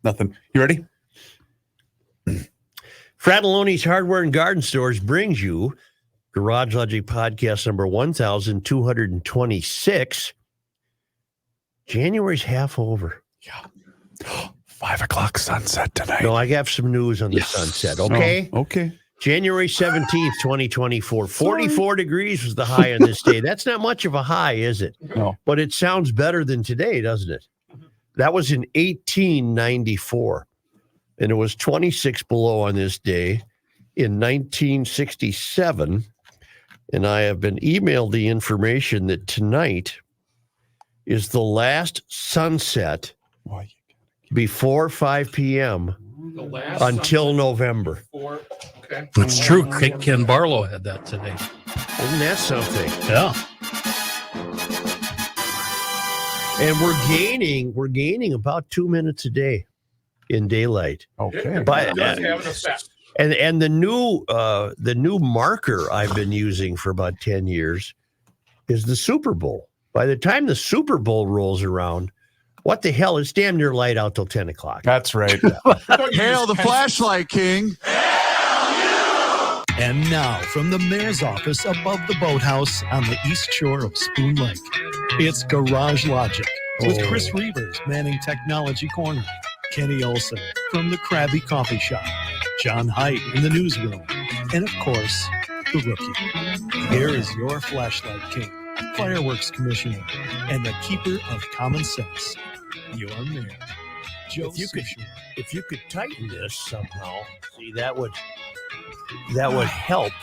Nothing. You ready? Fratelloni's Hardware and Garden Stores brings you Garage Logic Podcast number 1226. January's half over. Yeah. 5 o'clock sunset tonight. No, I got some news on the sunset, okay? Oh, okay. January 17th, 2024. 44 degrees was the high on this day. That's not much of a high, is it? No. But it sounds better than today, doesn't it? That was in 1894. And it was 26 below on this day in 1967. And I have been emailed the information that tonight is the last sunset before 5 p.m. until November. Okay. It's true. Ken Barlow had that today. Isn't that something? Yeah. And we're gaining about 2 minutes a day in daylight. Okay. But, and the new marker I've been using for about 10 years is the Super Bowl. By the time the Super Bowl rolls around, what the hell? It's damn near light out till 10 o'clock. That's right. Hail the flashlight king. And now, from the mayor's office above the boathouse on the east shore of Spoon Lake, it's Garage Logic with Chris Reavers manning Technology Corner, Kenny Olson from the Krabby Coffee Shop, John Haidt in the newsroom, and of course, the Rookie. Here is your flashlight king, fireworks commissioner, and the keeper of common sense, your mayor, Joe Soucheray. If you could tighten this somehow, see, that would help.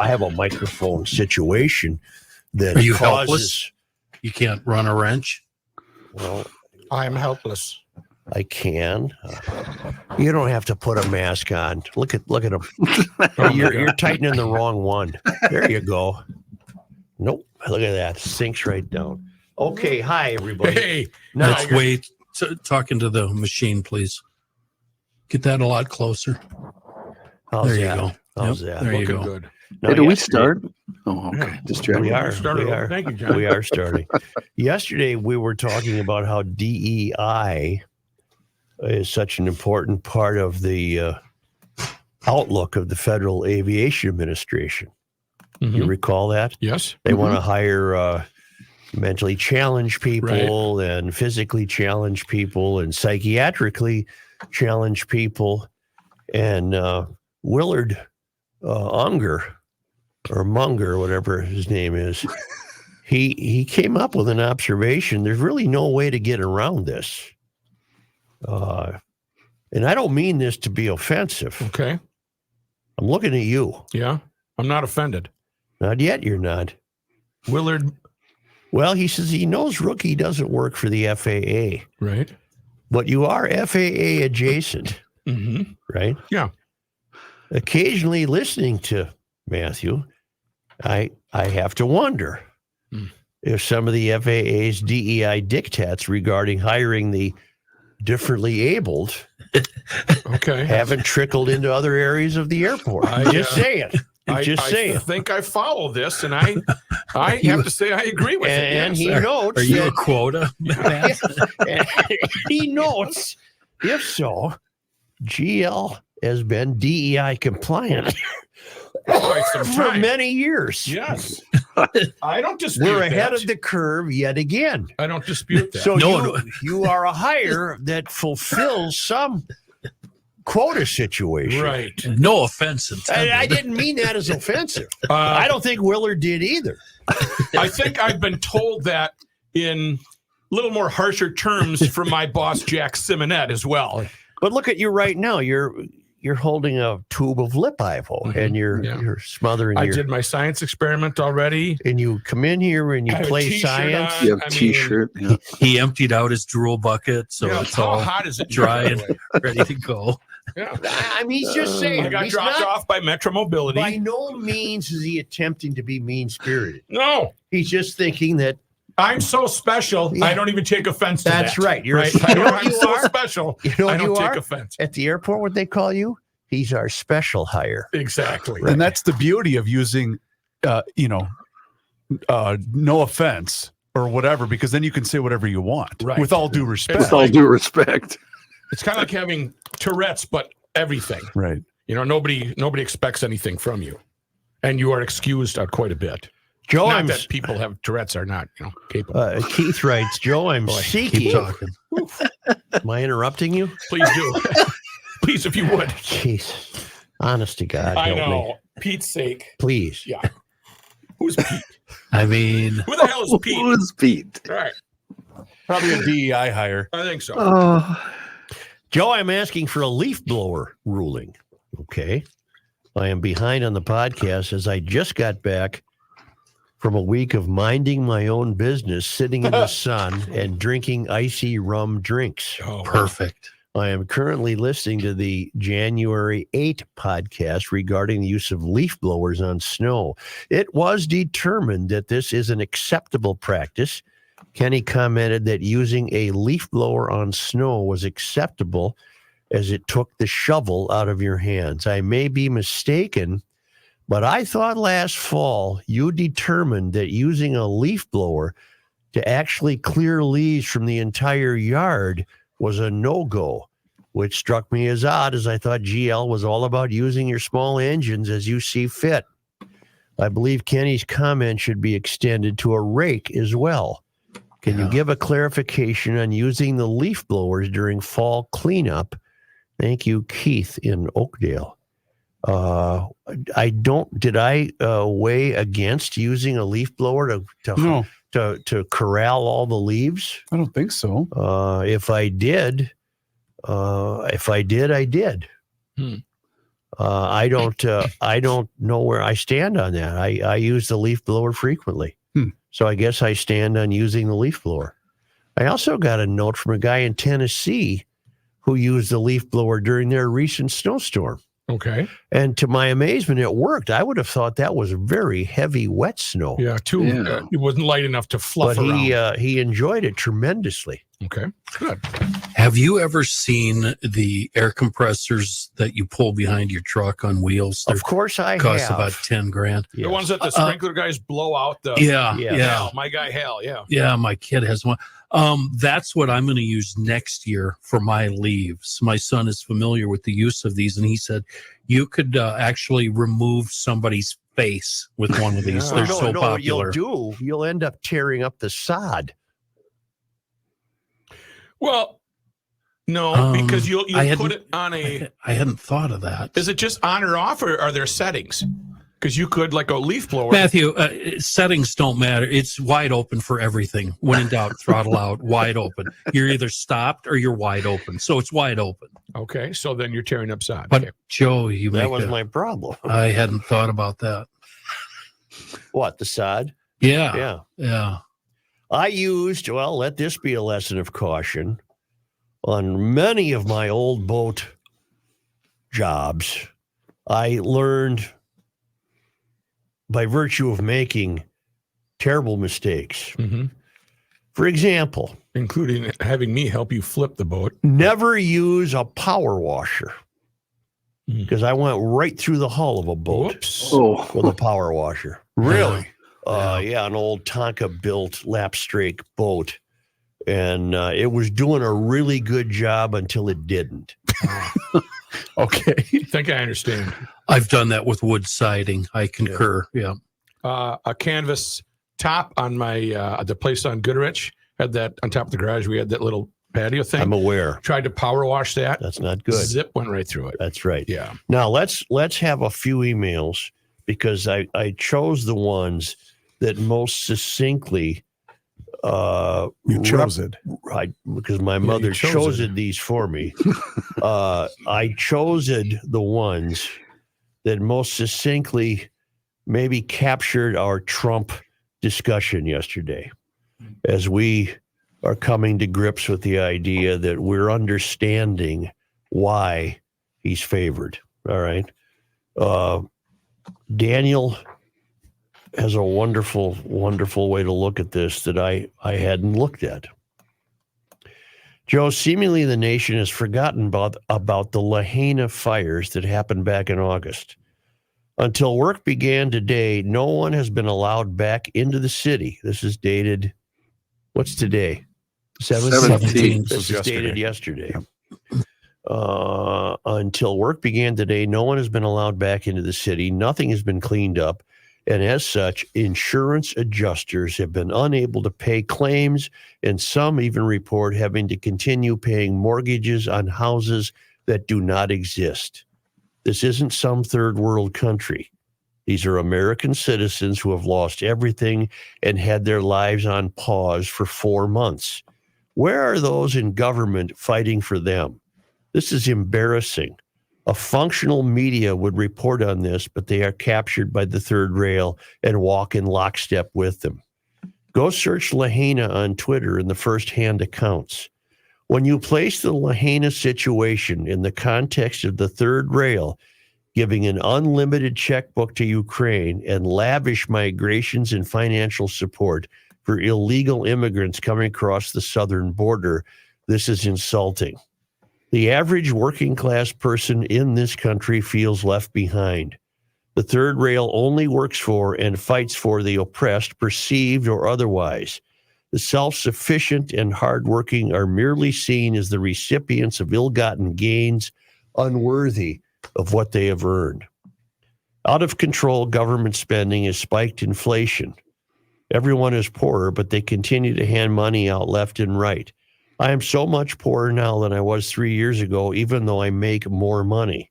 I have a microphone situation that Are you causes. helpless? You can't run a wrench? Well, I'm helpless. I can. You don't have to put a mask on. Look at him. You're tightening the wrong one. There you go. Nope. Look at that. Sinks right down. Okay. Hi, everybody. Hey, Let's wait. Talking to the machine, please. Get that a lot closer. How's there that? You go. How's yep, that? There you go. Good. No, Hey, do we start? Oh, okay. Yeah. Just checking. We are. Thank you, John. We are starting. Yesterday, we were talking about how DEI is such an important part of the outlook of the Federal Aviation Administration. You recall that? Yes. They want to hire mentally challenged people and physically challenged people and psychiatrically challenged people. And Willard Unger, or Munger, whatever his name is, he came up with an observation. There's really no way to get around this. And I don't mean this to be offensive. Okay. I'm looking at you. Yeah. I'm not offended. Not yet, you're not. Willard. Well, he says he knows Rookie doesn't work for the FAA. Right. But you are FAA adjacent, right? Yeah. Occasionally listening to Matthew, I have to wonder if some of the FAA's DEI diktats regarding hiring the differently abled haven't trickled into other areas of the airport. Just saying. I think I follow this, and I have to say I agree with it. And yes, he notes. Are you a quota? He notes, if so, GL has been DEI compliant quite some for time. many years. Yes. I don't dispute We're ahead that. of the curve yet again. I don't dispute that. So you are a hire that fulfills some quota situation. Right. No offense intended. I didn't mean that as offensive. I don't think Willard did either. I think I've been told that in a little more harsher terms from my boss, Jack Simonette, as well. But look at you right now. You're holding a tube of lip Ivo and you're smothering I did my science experiment already. And you come in here and you play science. You have a t-shirt. Yeah. He emptied out his drool bucket, so it's how all hot is it dry by and the way? ready to go. Yeah. I mean, he's just saying. I got he's dropped not- off by Metro Mobility. By no means is he attempting to be mean-spirited. No, He's just thinking that I'm so special. Yeah. I don't even take offense to That's that. right. You're right. you know what I'm you so are? special. You know what I don't you take are? offense. At the airport, what they call you? He's our special hire. Exactly. And that's the beauty of using, no offense, or whatever, because then you can say whatever you want. Right. With all due respect. With all due respect. It's kind of like having Tourette's, but everything. Right. You know, nobody expects anything from you, and you are excused quite a bit. Joe, Not that people have Tourette's are not, capable. Keith writes, Joe, I'm Keep seeking. talking. Am I interrupting you? Please do. Please, if you would. Jeez. Honest to God, I help know. me. Pete's sake. Please. Yeah. Who's Pete? I mean, Who the hell is Pete? Who's Pete? All right. Probably a DEI hire. I think so. Joe, I'm asking for a leaf blower ruling. Okay. I am behind on the podcast as I just got back from a week of minding my own business, sitting in the sun and drinking icy rum drinks. Oh, perfect. I am currently listening to the January 8 podcast regarding the use of leaf blowers on snow. It was determined that this is an acceptable practice. Kenny commented that using a leaf blower on snow was acceptable as it took the shovel out of your hands. I may be mistaken, but I thought last fall you determined that using a leaf blower to actually clear leaves from the entire yard was a no-go, which struck me as odd, as I thought GL was all about using your small engines as you see fit. I believe Kenny's comment should be extended to a rake as well. Can you give a clarification on using the leaf blowers during fall cleanup? Thank you, Keith in Oakdale. Did I weigh against using a leaf blower to corral all the leaves? I don't think so. If I did, I did. I don't know where I stand on that. I use the leaf blower frequently. So I guess I stand on using the leaf blower. I also got a note from a guy in Tennessee who used the leaf blower during their recent snowstorm. okay. And to my amazement, it worked. I would have thought that was very heavy, wet snow. Yeah, it wasn't light enough to fluff But around. he enjoyed it tremendously. Okay, good. Have you ever seen the air compressors that you pull behind your truck on wheels? Of course I cost have. about 10 grand. The ones that the sprinkler guys blow out the Yeah. Hal, my guy Hal, yeah. Yeah, my kid has one. That's what I'm going to use next year for my leaves. My son is familiar with the use of these, and he said you could actually remove somebody's face with one of these. They're so popular. You'll end up tearing up the sod. Well, no, because you'll I put it on I hadn't thought of that. Is it just on or off, or are there settings? Because you could, like a leaf blower. Matthew, settings don't matter. It's wide open for everything. When in doubt, throttle out, wide open. You're either stopped or you're wide open. So it's wide open. Okay, so then you're tearing up sod. But Okay. Joe, That was my problem. I hadn't thought about that. What, the sod? Yeah. I used, let this be a lesson of caution. On many of my old boat jobs, I learned by virtue of making terrible mistakes. Mm-hmm. For example, Including having me help you flip the boat. never use a power washer Mhm. because I went right through the hull of a boat Whoops. with a power washer. Really? An old Tonka-built lap-strake boat. And it was doing a really good job until it didn't. Okay. I think I understand. I've done that with wood siding. I concur. Yeah. A canvas top on my the place on Goodrich had that on top of the garage. We had that little patio thing. I'm aware. Tried to power wash that. That's not good. Zip went right through it. That's right. Yeah. Now, let's have a few emails because I chose the ones that most succinctly You chose it. because my you mother chose chose it. these for me. I chose the ones that most succinctly maybe captured our Trump discussion yesterday as we are coming to grips with the idea that we're understanding why he's favored. All right. Daniel has a wonderful, wonderful way to look at this that I hadn't looked at. Joe, seemingly the nation has forgotten about the Lahaina fires that happened back in August. Until work began today, no one has been allowed back into the city. This is dated What's today? 17th. This is dated yesterday. Yep. Until work began today, no one has been allowed back into the city. Nothing has been cleaned up. And as such, insurance adjusters have been unable to pay claims, and some even report having to continue paying mortgages on houses that do not exist. This isn't some third world country. These are American citizens who have lost everything and had their lives on pause for 4 months. Where are those in government fighting for them? This is embarrassing. A functional media would report on this, but they are captured by the third rail and walk in lockstep with them. Go search Lahaina on Twitter in the first-hand accounts. When you place the Lahaina situation in the context of the third rail, giving an unlimited checkbook to Ukraine and lavish migrations and financial support for illegal immigrants coming across the southern border, this is insulting. The average working class person in this country feels left behind. The third rail only works for and fights for the oppressed, perceived or otherwise. The self-sufficient and hardworking are merely seen as the recipients of ill-gotten gains, unworthy of what they have earned. Out of control government spending has spiked inflation. Everyone is poorer, but they continue to hand money out left and right. I am so much poorer now than I was 3 years ago, even though I make more money.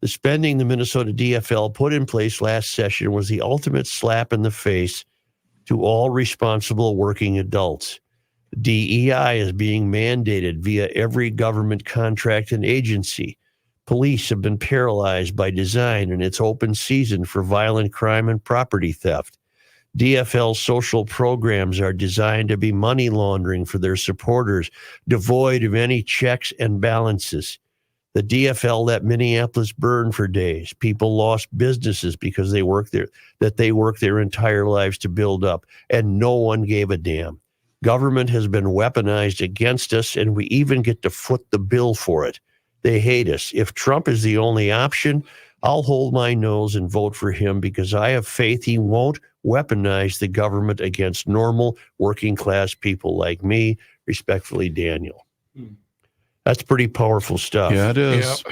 The spending the Minnesota DFL put in place last session was the ultimate slap in the face to all responsible working adults. DEI is being mandated via every government contract and agency. Police have been paralyzed by design in its open season for violent crime and property theft. DFL social programs are designed to be money laundering for their supporters, devoid of any checks and balances. The DFL let Minneapolis burn for days. People lost businesses because they worked their entire lives to build up, and no one gave a damn. Government has been weaponized against us, and we even get to foot the bill for it. They hate us. If Trump is the only option, I'll hold my nose and vote for him because I have faith he won't weaponize the government against normal working class people like me. Respectfully, Daniel. That's pretty powerful stuff. Yeah, it is.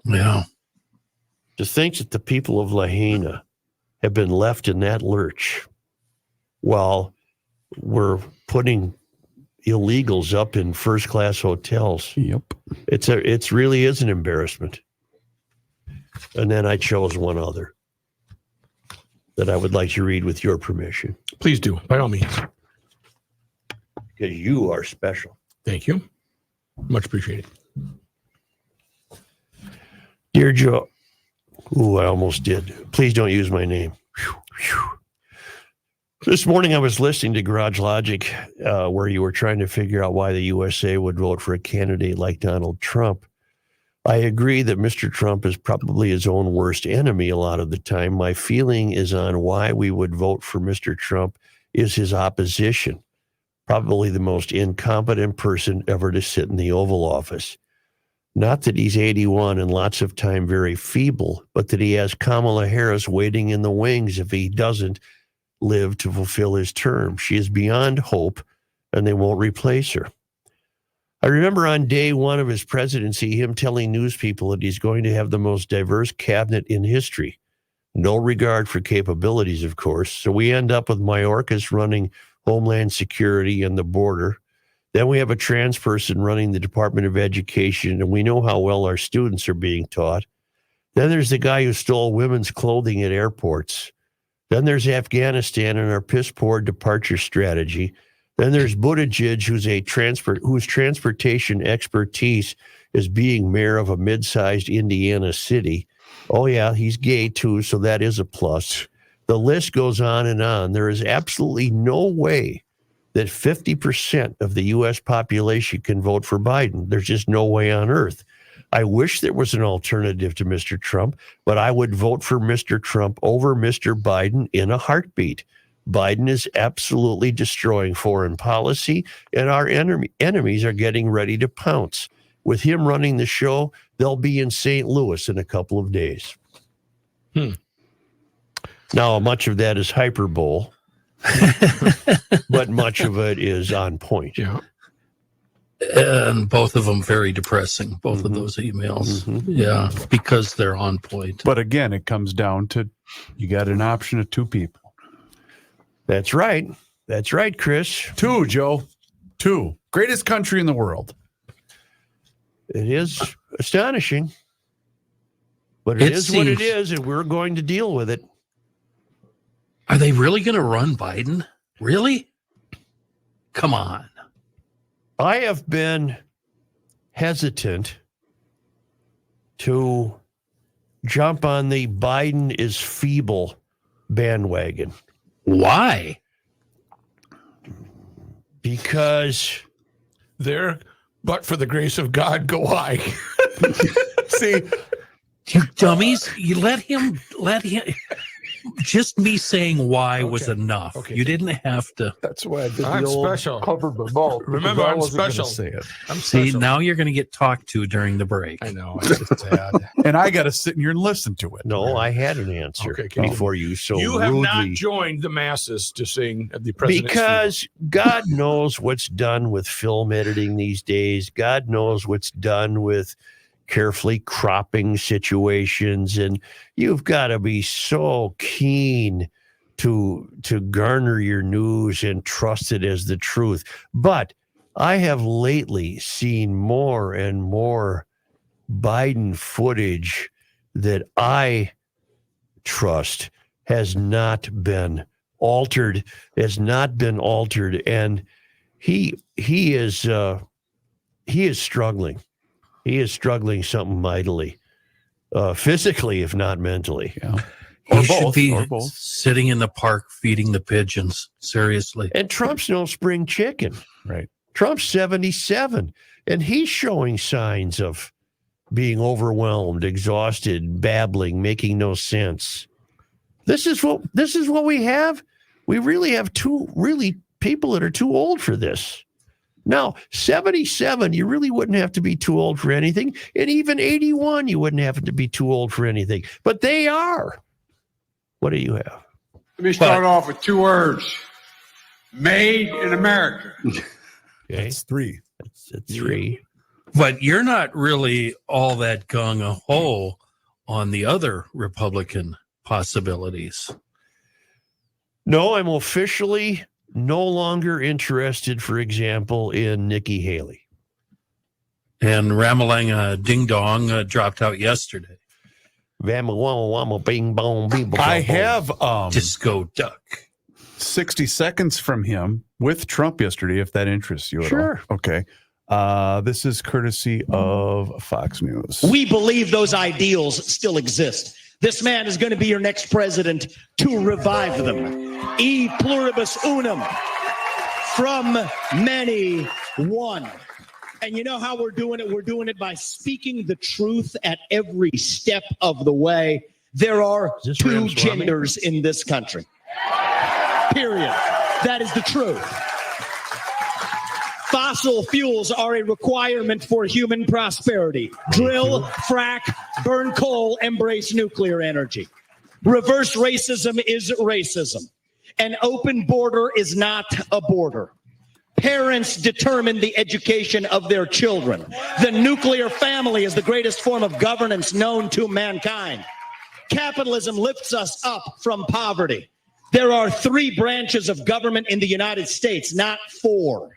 Yeah. To think that the people of Lahaina have been left in that lurch while we're putting illegals up in first-class hotels. Yep. It's really is an embarrassment. And then I chose one other that I would like to read with your permission. Please do, by all means. Because you are special. Thank you. Much appreciated. Dear Joe, I almost did. Please don't use my name. Whew, whew. This morning I was listening to Garage Logic, where you were trying to figure out why the USA would vote for a candidate like Donald Trump. I agree that Mr. Trump is probably his own worst enemy a lot of the time. My feeling is on why we would vote for Mr. Trump is his opposition. Probably the most incompetent person ever to sit in the Oval Office. Not that he's 81 and lots of time very feeble, but that he has Kamala Harris waiting in the wings if he doesn't live to fulfill his term. She is beyond hope, and they won't replace her. I remember on day one of his presidency, him telling news people that he's going to have the most diverse cabinet in history. No regard for capabilities, of course. So we end up with Mayorkas running Homeland Security and the border. Then we have a trans person running the Department of Education, and we know how well our students are being taught. Then there's the guy who stole women's clothing at airports. Then there's Afghanistan and our piss-poor departure strategy. Then there's Buttigieg, whose transportation expertise is being mayor of a mid-sized Indiana city. Oh, yeah, he's gay, too, so that is a plus. The list goes on and on. There is absolutely no way that 50% of the U.S. population can vote for Biden. There's just no way on earth. I wish there was an alternative to Mr. Trump, but I would vote for Mr. Trump over Mr. Biden in a heartbeat. Biden is absolutely destroying foreign policy, and our enemies are getting ready to pounce. With him running the show, they'll be in St. Louis in a couple of days. Now, much of that is hyperbole, but much of it is on point. Yeah. And both of them very depressing, both of those emails. Yeah, because they're on point. But again, it comes down to you got an option of two people. That's right. That's right, Chris. Two, Joe. Two. Greatest country in the world. It is astonishing. But It it is what it seems- is, and we're going to deal with it. Are they really going to run Biden? Really? Come on. I have been hesitant to jump on the Biden is feeble bandwagon Why? because There, but for the grace of God, go I. See, You dummies, you let him, just me saying why was Okay. enough. Okay. You didn't have to. that's why I did I'm the old special. covered my mouth. Remember, because I I'm wasn't gonna special. Say it. I'm See, special. now you're going to get talked to during the break. I know. It's sad. And I got to sit in here and listen to it. no, I had an answer Okay, can you- before you so You have not rudely. joined the masses to sing the president's Because God knows what's done with film editing these days. God knows what's done with carefully cropping situations. And you've got to be so keen to garner your news and trust it as the truth. But I have lately seen more and more Biden footage that I trust has not been altered, and he is struggling. He is struggling something mightily, physically, if not mentally. Yeah. He Or should both, be or both. sitting in the park feeding the pigeons. Seriously. And Trump's no spring chicken. Right. Trump's 77, and he's showing signs of being overwhelmed, exhausted, babbling, making no sense. This is what we have. We really have two people that are too old for this. Now, 77, you really wouldn't have to be too old for anything. And even 81, you wouldn't have to be too old for anything. But they are. What do you have? Let me start off with two words. Made in America. Okay, It's three. that's a 3. But you're not really all that gung-ho on the other Republican possibilities. No, I'm officially no longer interested, for example, in Nikki Haley. And Ramalanga Ding Dong dropped out yesterday. Whamma, whamma, whamma, bing, bong, bing, bong, I bong. have Disco Duck. 60 seconds from him with Trump yesterday, if that interests you at Sure. all. Okay. This is courtesy of Fox News. We believe those ideals still exist. This man is going to be your next president to revive them. E pluribus unum, from many, one. And you know how we're doing it? We're doing it by speaking the truth at every step of the way. There are Is this two Ramaswamy? genders in this country. Period. That is the truth. Fossil fuels are a requirement for human prosperity. Drill, frack, burn coal, embrace nuclear energy. Reverse racism is racism. An open border is not a border. Parents determine the education of their children. The nuclear family is the greatest form of governance known to mankind. Capitalism lifts us up from poverty. There are 3 branches of government in the United States, not 4.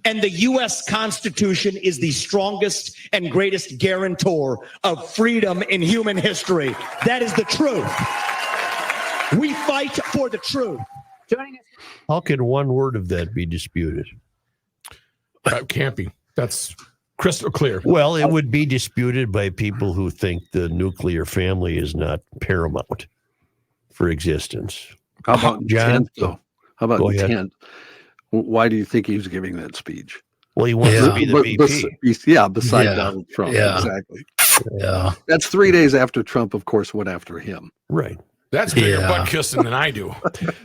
And the U.S. Constitution is the strongest and greatest guarantor of freedom in human history. That is the truth. We fight for the truth. How can one word of that be disputed? That can't be. That's crystal clear. Well, it would be disputed by people who think the nuclear family is not paramount for existence. How about John? intent, though? How Go about ahead. intent? Why do you think he was giving that speech? Well, he wants Yeah, to be the But VP. beside Yeah, Donald Trump. yeah. Exactly. Yeah. That's 3 days after Trump, of course, went after him. Right. That's bigger Yeah. butt kissing than I do.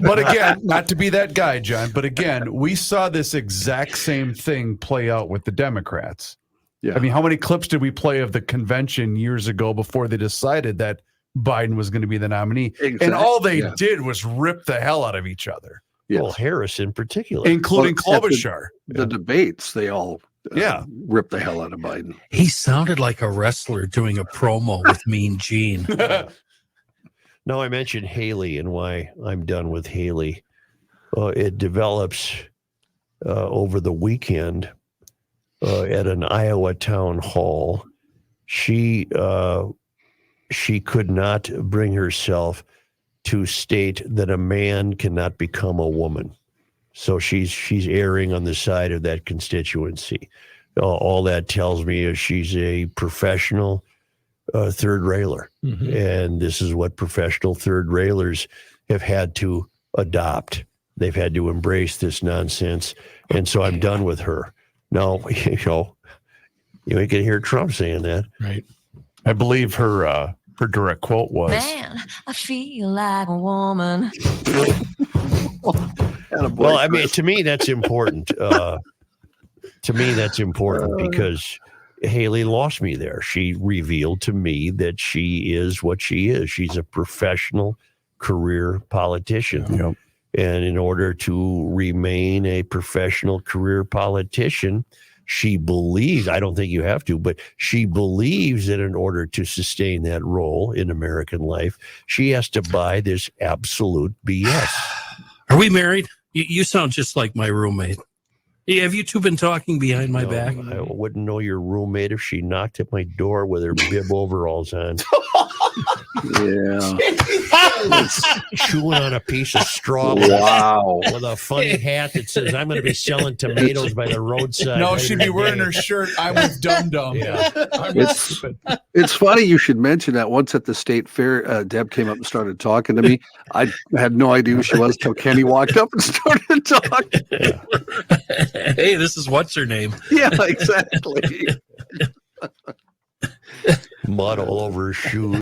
But again, not to be that guy, John, but again, we saw this exact same thing play out with the Democrats. Yeah. I mean, how many clips did we play of the convention years ago before they decided that Biden was going to be the nominee? Exactly. And all they Yeah. did was rip the hell out of each other. Well, Harris in particular. including Well, at Klobuchar. The debates, they all Yeah. ripped the hell out of Biden. He sounded like a wrestler doing a promo with Mean Gene. Now, I mentioned Haley and why I'm done with Haley. It develops over the weekend at an Iowa town hall. She could not bring herself to state that a man cannot become a woman. So she's erring on the side of that constituency. All that tells me is she's a professional third railer. Mhm. And this is what professional third railers have had to adopt. They've had to embrace this nonsense. And so I'm done with her. Now, you can hear Trump saying that. Right. I believe her direct quote was, Man, I feel like a woman. Well, I mean, to me, that's important. Because Haley lost me there. She revealed to me that she is what she is. She's a professional career politician. Yep. And in order to remain a professional career politician, she believes, I don't think you have to, but she believes that in order to sustain that role in American life, she has to buy this absolute BS. Are we married? You sound just like my roommate. Have you two been talking behind my back? I wouldn't know your roommate if she knocked at my door with her bib overalls on. Yeah. Chewing on a piece of straw. Wow. With a funny hat that says, I'm going to be selling tomatoes by the roadside. no, later she'd be wearing today." her shirt. I'm with Dum Dum. Yeah. It's funny you should mention that. Once at the state fair, Deb came up and started talking to me. I had no idea who she was till Kenny walked up and started talking. Hey, this is what's her name? Yeah, exactly. Mud all over her shoes.